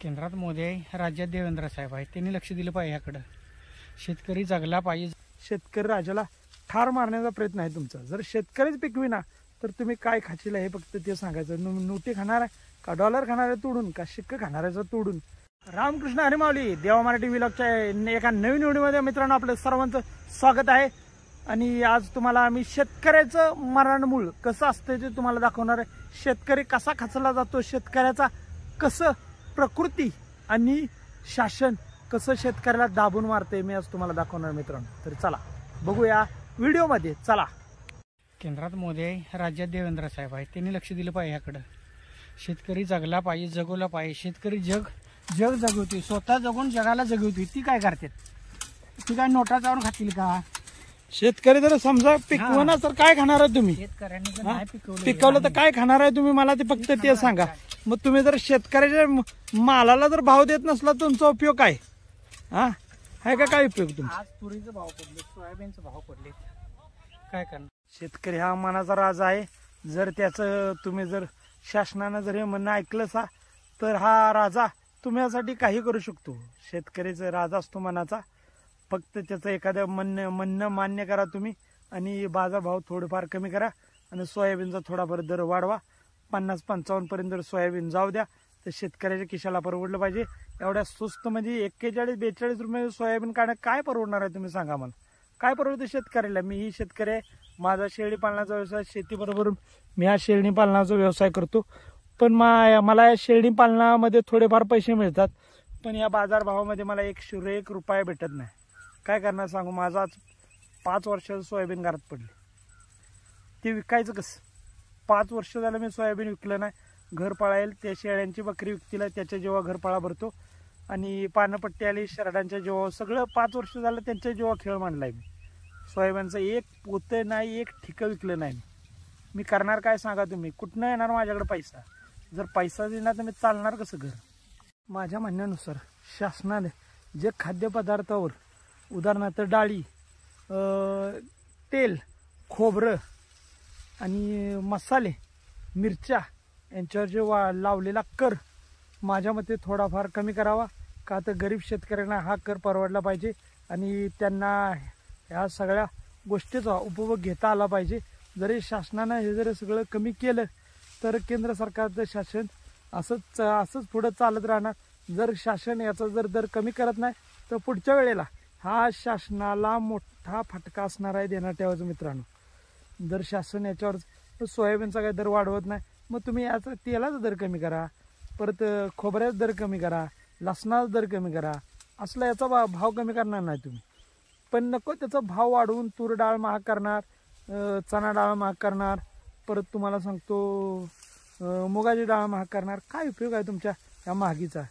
केंद्रात मोदी आहे, राज्यात देवेंद्र साहेब आहे. त्यांनी लक्ष दिलं पाहिजे याकडं. शेतकरी जगला पाहिजे. शेतकरी राजाला ठार मारण्याचा प्रयत्न आहे तुमचा. जर शेतकरीच पिकविना तर तुम्ही काय खाशील हे फक्त ते सांगायचं. नोटी खाणार आहे का डॉलर खाणार आहे तोडून का शिक्क खाणार आहे तोडून. रामकृष्ण हरी माऊली. देवा मराठी व्लॉगच्या एका नवीन व्हिडिओमध्ये मित्रांनो आपलं सर्वांचं स्वागत आहे. आणि आज तुम्हाला आम्ही शेतकऱ्याचं मरणमूळ कसं असतं ते तुम्हाला दाखवणार आहे. शेतकरी कसा खचला जातो, शेतकऱ्याचा कसं प्रकृती आणि शासन कसं शेतकऱ्याला दाबून मारते मी आज तुम्हाला दाखवणार मित्रांनो. तर चला बघूया व्हिडिओमध्ये. चला. केंद्रात मोदी आहे, राज्यात देवेंद्र साहेब आहे. त्यांनी लक्ष दिलं पाहिजे याकडं. शेतकरी जगला पाहिजे, जगवला पाहिजे. शेतकरी जग जगवते, स्वतः जगून जगाला जगवते. ती काय करतात? ती काय नोटा जाऊन खातील का? शेतकरी जर समजा पिकवणार तर काय खाणार आहे तुम्ही? शेतकऱ्यांनी जर नाही पिकवलं तर काय खाणार आहे तुम्ही? मला ते फक्त ते सांगा. मग तुम्ही जर शेतकऱ्याच्या मालाला जर भाव देत नसला तुमचा उपयोग काय? हा आहे का काय उपयोग तुमचा? आज तुरीचे भाव पडले, सोयाबीनचे भाव पडले, काय करणार? शेतकरी हा मनाचा राजा आहे. जर त्याचं तुम्ही जर शासनानं जर हे म्हणणं ऐकलं सा तर हा राजा तुम्हाला काही करू शकतो. शेतकरीचा राजा असतो मनाचा. फक्त त्याचं एखादं म्हणणं मान्य करा तुम्ही आणि बाजारभाव थोडेफार कमी करा आणि सोयाबीनचा थोडाफार दर वाढवा. 50-55 पर्यंत जर सोयाबीन जाऊ द्या तर शेतकऱ्याच्या खिशाला परवडलं पाहिजे. एवढ्या स्वस्त म्हणजे 41-42 रुपये सोयाबीन काढणं काय परवडणार आहे तुम्ही सांगा मला? काय परवडतं शेतकऱ्याला? मी ही शेतकरी आहे. माझा शेळी पालनाचा व्यवसाय, शेतीबरोबर मी हा शेळी पालनाचा व्यवसाय करतो. पण मला या शेळी पालनामध्ये थोडेफार पैसे मिळतात, पण या बाजारभावामध्ये मला एक रुपया भेटत नाही. काय करणार सांगू? माझा आज 5 वर्षाचं सोयाबीन घरात पडले. ते विकायचं कसं? 5 वर्ष झालं मी सोयाबीन विकलं नाही. घर पळायला त्या शेळ्यांची बकरी विकतीला त्याच्या जेव्हा घरपाळा भरतो आणि पानपट्टी आली शरडांच्या जेव्हा सगळं 5 वर्ष झालं त्यांच्या जेव्हा खेळ मांडलाय मी. सोयाबीनचं एक पोतं नाही, एक ठिकं विकलं नाही मी. करणार काय सांगा तुम्ही? कुठनं येणार माझ्याकडे पैसा? जर पैसा देणार तर मी चालणार कसं घर? माझ्या म्हणण्यानुसार शासनाने जे खाद्यपदार्थावर उदाहरणार्थ डाळी, तेल, खोबरं आणि मसाले, मिरच्या यांच्यावर जे लावलेला कर माझ्या मते थोडाफार कमी करावा. का तर गरीब शेतकऱ्यांना हा कर परवडला पाहिजे आणि त्यांना ह्या सगळ्या गोष्टीचा उपभोग घेता आला पाहिजे. जरी शासनानं हे जर सगळं कमी केलं तर केंद्र सरकारचं शासन असंच पुढं चालत राहणार. जर शासन याचा जर दर कमी करत नाही तर पुढच्या वेळेला हा शासनाला मोठा फटका असणार आहे देणार ठेवायचं मित्रांनो. जर शासन याच्यावर सोयाबीनचा काही दर वाढवत नाही मग तुम्ही याचा तेलाचा दर कमी करा, परत खोबऱ्याचा दर कमी करा, लसणाचा दर कमी करा. असला याचा भाव कमी करणार नाही तुम्ही. पण नको त्याचा भाव वाढवून तूर डाळ महाग करणार, चणा डाळ महाग करणार, परत तुम्हाला सांगतो मुगाची डाळ महाग करणार. काय उपयोग आहे तुमच्या या महागीचा?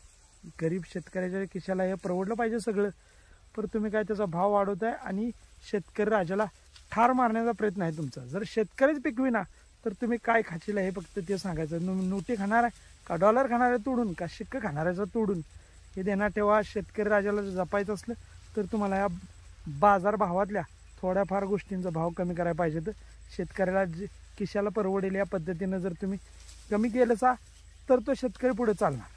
गरीब शेतकऱ्याच्या खिशाला हे परवडलं पाहिजे सगळं. पण तुम्ही काय त्याचा भाव वाढवताय आणि शेतकरी राजाला ठार मारण्याचा प्रयत्न आहे तुमचा. जर शेतकरीच पिकविना तर तुम्ही काय खाशील हे फक्त ते सांगायचं. नोटी खाणार आहे का डॉलर खाणार आहे तोडून का शिक्क खाणार आहे तोडून. हे देणार ठेवा. शेतकरी राजाला जर जपायचं असलं तर तुम्हाला या बाजारभावातल्या थोड्याफार गोष्टींचा भाव कमी करायला पाहिजे. तर शेतकऱ्याला खिशाला परवडेल या पद्धतीनं जर तुम्ही कमी केलं तर तो शेतकरी पुढे चालणार.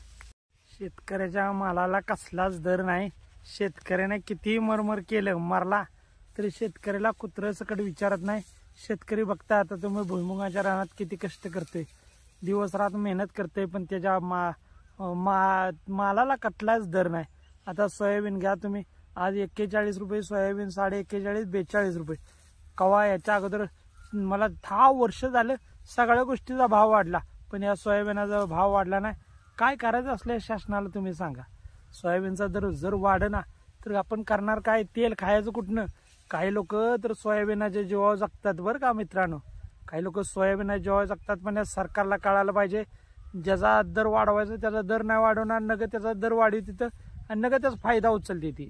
शेतकऱ्याच्या मालाला कसलाच दर नाही. शेतकऱ्याने कितीही मरमर केलं मरला तरी शेतकऱ्याला कुत्रं सकट विचारत नाही. शेतकरी बघता आता तुम्ही भुईमुगाच्या रानात किती कष्ट करतोय, दिवस रात मेहनत करतोय, पण त्याच्या मालाला कुठलाच दर नाही. आता सोयाबीन घ्या तुम्ही, आज 41 रुपये सोयाबीन, 41.5, 42 रुपये. कवा याच्या अगोदर मला 10 वर्ष झालं सगळ्या गोष्टीचा भाव वाढला, पण या सोयाबीनाचा भाव वाढला नाही. काय करायचं असल्या शासनाला तुम्ही सांगा? सोयाबीनचा दर जर वाढना तर आपण करणार काय? तेल खायचं कुठनं? काही लोक तर सोयाबीनाच्या जीवावर जगतात बरं का मित्रांनो. काही लोक सोयाबीनाच्या जीवावर जगतात, पण या सरकारला कळायला पाहिजे ज्याचा दर वाढवायचा त्याचा दर नाही वाढवणार, नग त्याचा दर वाढवी तिथं आणि नग त्याचा फायदा उचलते ती.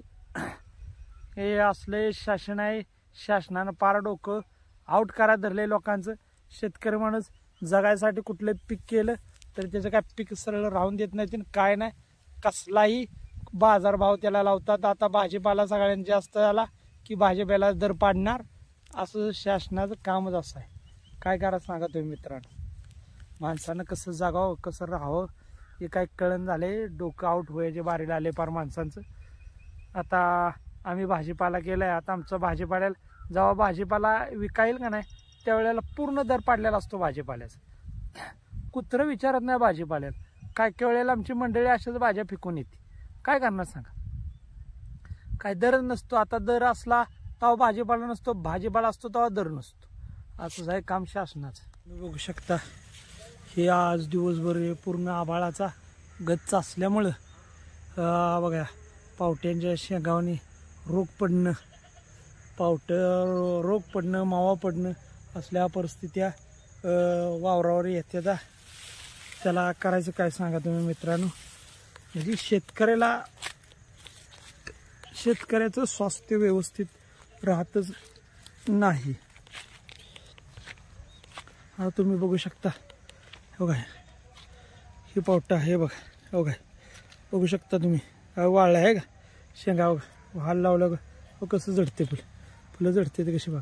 हे असले शासन आहे. शासनानं पार डोकं आउट करा धरले लोकांचं. शेतकरी माणूस जगायसाठी कुठलं पीक केलं तर त्याचं काय पीक सरळ राहून देत नाही काय नाही. कसलाही बाजारभाव त्याला लावतात. आता भाजीपाला सगळ्यांनी जास्त झाला की भाजीपाला दर पाडणार, असं शासनाचं कामच असं आहे. काय करा सांगा तुम्ही मित्रांनो? माणसानं कसं जगावं, कसं राहावं हे काय कळण झाले, डोकं आउट व्हायचे बारीला आले पार माणसांचं. आता आम्ही भाजीपाला केलाय. आता आमचं भाजीपाल्याला जेव्हा भाजीपाला विकाईल का नाही त्यावेळेला पूर्ण दर पाडलेला असतो भाजीपाल्याचा. कुत्रं विचारत नाही भाजीपाल्याला. काय काही वेळेला आमची मंडळी अशाच भाज्या फेकून येते. काय करणार सांगा, काय दरच नसतो. आता दर असला तेव्हा भाजीपाला नसतो, भाजीपाला असतो तेव्हा दर नसतो. असंच आहे काम शासनाचं. तुम्ही बघू शकता हे आज दिवसभर पूर्ण आभाळाचा गच्च असल्यामुळं बघा पावट्यांच्या शेंगावणी रोग पडणं, रोग पडणं, मावा पडणं असल्या परिस्थित्या वावरावर येत्या. त्याला करायचं काय सांगा तुम्ही मित्रांनो. म्हणजे शेतकऱ्याचं स्वास्थ्य व्यवस्थित राहतच नाही. हा तुम्ही बघू शकता हो काय हे पावटा हे बघा हो काय बघू शकता तुम्ही. वाळला आहे का शेंगा बघा, हाल लावला का कसं जडते फुलं जडते ते कशी बघा,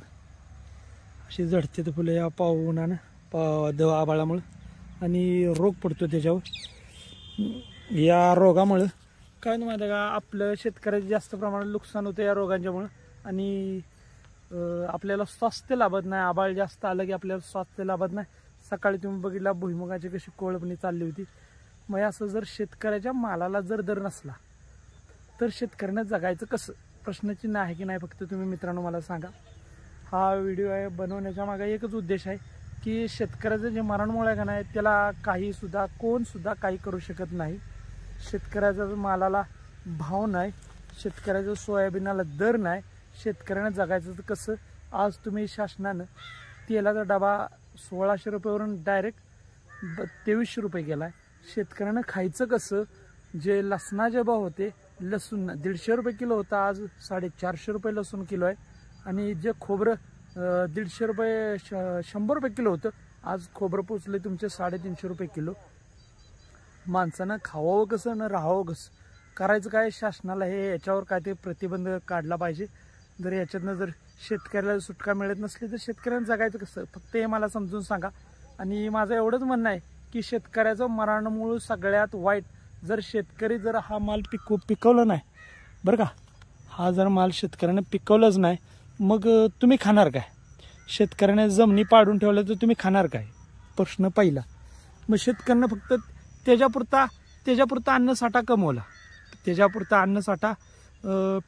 अशी जडते ते फुलं या उन्हानं आभाळामुळं. आणि रोग पडतो त्याच्यावर. या रोगामुळं काय नाही माहिती आहे का, आपलं शेतकऱ्याचं जास्त प्रमाणात नुकसान होतं या रोगांच्यामुळं. आणि आपल्याला स्वास्थ्य लाभत नाही. आभाळ जास्त आलं की आपल्याला स्वास्थ्य लाभत नाही. सकाळी तुम्ही बघितला भुईमुगाची कशी कोळपणी चालली होती. मग असं जर शेतकऱ्याच्या मालाला जर दर नसला तर शेतकऱ्यानं जगायचं कसं, प्रश्नचिन्ह आहे की नाही फक्त तुम्ही मित्रांनो मला सांगा. हा व्हिडिओ आहे बनवण्याच्या मागे एकच उद्देश आहे की शेतकऱ्याचं जे मरणमुळे आहे का नाही त्याला कोणसुद्धा काही करू शकत नाही. शेतकऱ्याचा मालाला भाव नाही, शेतकऱ्याचं सोयाबीनाला दर नाही, शेतकऱ्यानं जगायचं तर कसं. आज तुम्ही शासनानं तेलाचा डबा 1600 रुपयावरून डायरेक्ट 2300 रुपये गेला आहे. शेतकऱ्यानं खायचं कसं. जे लसणाचे भाव होते, लसूण 150 रुपये किलो होता, आज 450 रुपये लसूण किलो आहे. आणि जे खोबरं 150 रुपये 100 रुपये किलो होतं, आज खोबरं पोचले तुमचे 350 रुपये किलो. माणसानं खावावं कसं न राहावं कसं, करायचं काय. शासनाला याच्यावर काय ते प्रतिबंध काढला पाहिजे. जर याच्यातनं जर शेतकऱ्याला सुटका मिळत नसली तर शेतकऱ्यांना जगायचं कसं, फक्त हे मला समजून सांगा. आणि माझं एवढंच म्हणणं आहे की शेतकऱ्याचं मरणामुळं सगळ्यात वाईट, जर शेतकरी जर हा माल पिकवलं नाही बरं का, हा जर माल शेतकऱ्यानं पिकवलंच नाही मग तुम्ही खाणार काय. शेतकऱ्याने जमिनी पाडून ठेवल्या तर तुम्ही खाणार काय, प्रश्न पहिला. मग शेतकऱ्यानं फक्त त्याच्यापुरता अन्नसाठा कमवला, त्याच्यापुरता अन्नसाठा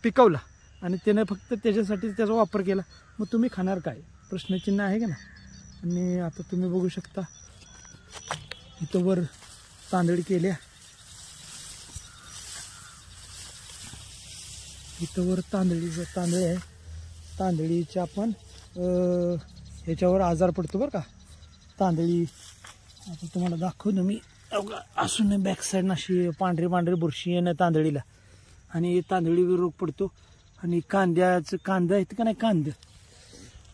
पिकवला आणि त्याने फक्त त्याच्यासाठी त्याचा वापर केला, मग तुम्ही खाणार काय, प्रश्नचिन्ह आहे का ना. आणि आता तुम्ही बघू शकता इथं वर तांदळी केल्या, इथं वर तांदळी आहे. तांदळीच्या आपण ह्याच्यावर आजार पडतो बरं का तांदळी. आता तुम्हाला दाखवतो मी. असून बॅक साईड अशी पांढरी बुरशी येणं तांदळीला, आणि तांदळीवर रोग पडतो. आणि कांदा येतं का नाही,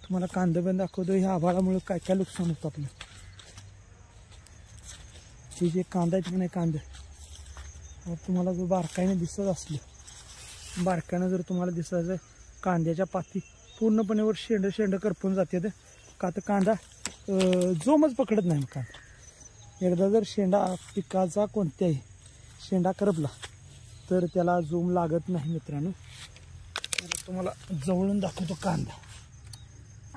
तुम्हाला कांदा पण दाखवतो. ह्या आभाळामुळे काय काय नुकसान होतं आपलं. हे जे कांदा येतं का नाही, कांदा तुम्हाला जर बारकाईने दिसत असलं, बारकाईनं जर तुम्हाला दिसायचं कांद्याच्या पाती पूर्णपणे वर शेंड करपून जाते का, तर कांदा जोमच पकडत नाही. कांदा एकदा जर शेंडा पिकाचा कोणत्याही शेंडा करपला तर त्याला जोम लागत नाही मित्रांनो. तुम्हाला जवळून दाखवतो कांदा.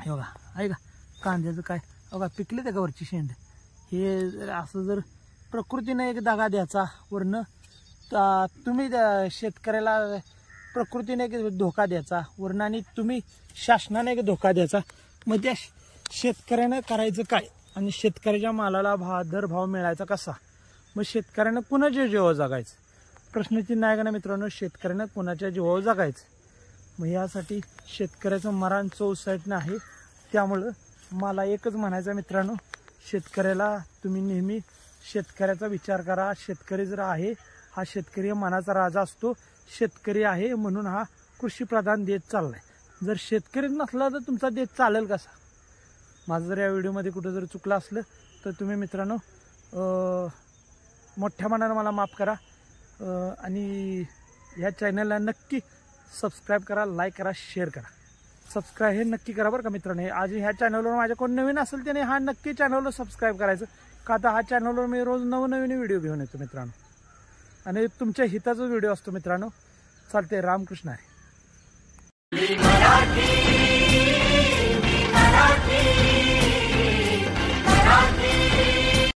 बघा आहे का कांद्याचं काय बघा पिकले त्या वरची शेंड. हे असं जर प्रकृतीने एक दगा द्यायचा वरनं, तुम्ही शेतकऱ्याला प्रकृतीने एक धोका द्यायचा वरनं, आणि तुम्ही शासनाने एक धोका द्यायचा. मग त्या शेतकऱ्यानं करायचं काय, आणि शेतकऱ्याच्या मालाला भाव मिळायचा कसा. मग शेतकऱ्यानं कुणाच्या जीवावर जगायचं, प्रश्नचिन्ह आहे का ना मित्रांनो. शेतकऱ्यानं कुणाच्या जीवावर जगायचं. मग यासाठी शेतकऱ्याचं मरण चौसाईटनं आहे. त्यामुळं मला एकच म्हणायचं मित्रांनो, शेतकऱ्याला तुम्ही नेहमी शेतकऱ्याचा विचार करा. शेतकरी जर आहे, हा शेतकरी मनाचा राजा असतो. शेतकरी आहे म्हणून हा कृषीप्रधान देश चाललाय. जर शेतकरी नसला तर तुमचा देश चालेल कसा. माझं जर या व्हिडिओमध्ये कुठं जर चुकलं असलं तर तुम्ही मित्रांनो मोठ्या मनानं मला माफ करा. आणि ह्या चॅनलला नक्की सबस्क्राईब करा, लाईक करा, शेअर करा. सबस्क्राईब हे नक्की करा बरं का मित्रांनो. आज ह्या चॅनलवर माझ्या कोण नवीन असेल त्याने हा नक्की चॅनलला सबस्क्राईब करायचं, का तर हा चॅनलवर मी रोज नवनवीन व्हिडिओ घेऊन येतो मित्रांनो. आणि तुमच्या हिताचा व्हिडिओ असतो मित्रांनो. चालते. रामकृष्ण हरी.